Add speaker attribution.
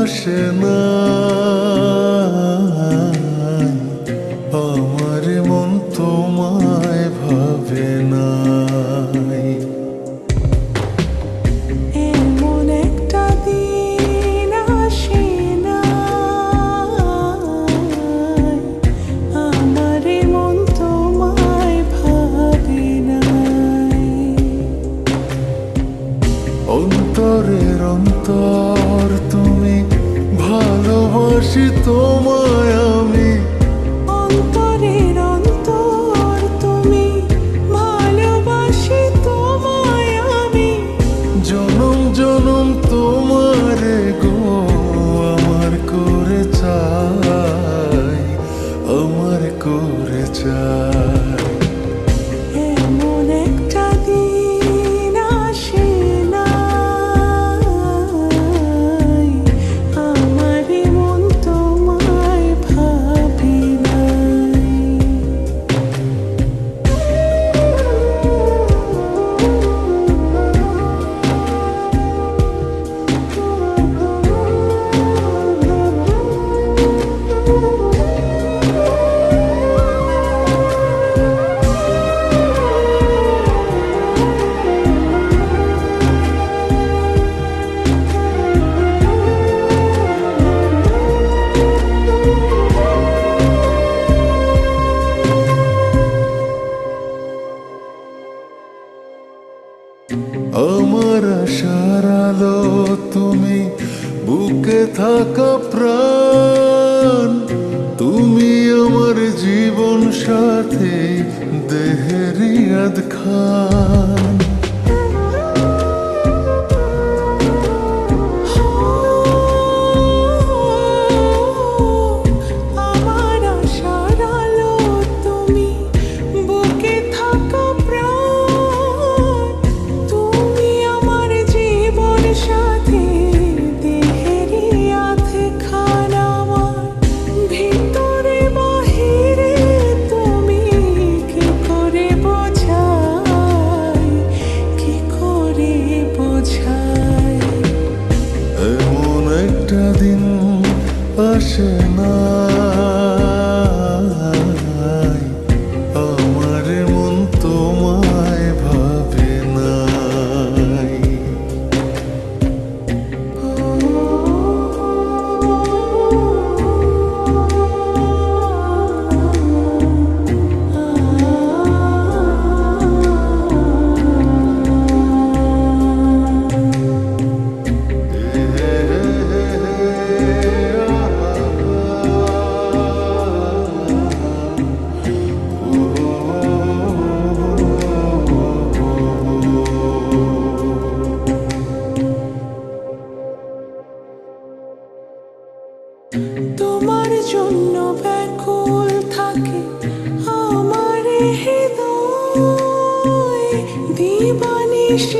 Speaker 1: আসে না, আমার মন তোমায় ভাবে নাই।
Speaker 2: এমন একটা দিন আসে না, আমার মন তোমায় ভাবে নাই।
Speaker 1: অন্তরের অন্তর তুমি, ভালোবাসি তোমায় আমি।
Speaker 2: অন্তরের অন্তর তুমি, ভালোবাসি তোমায় আমি।
Speaker 1: জনম জনম তোমারে গো আমার করে চাই, আমার করে চাই।
Speaker 2: এমন একটা দিন আসে না, আমার মন তোমায় ভাবে নাই।
Speaker 1: আমার আশার আলো তুমি, বুকে থাকা প্রাণ তুমি, আমার জীবন সাথী দেহের ইয়াদ খান।
Speaker 2: আমার আশার আলো তুমি, বুকে থাকা প্রাণ তুমি, আমার জীবন সাথী দেহের আধখান। আমার ভিতরে বাহিরে তুমি, কি করে বোঝাই, কি করে বোঝাই।
Speaker 1: এমন একটা দিন আসে না, আমার মন তোমায় ভাবে নাই।
Speaker 2: তোমার জন্য ব্যাকুল থাকে আমার হৃদয়, দিবানিশি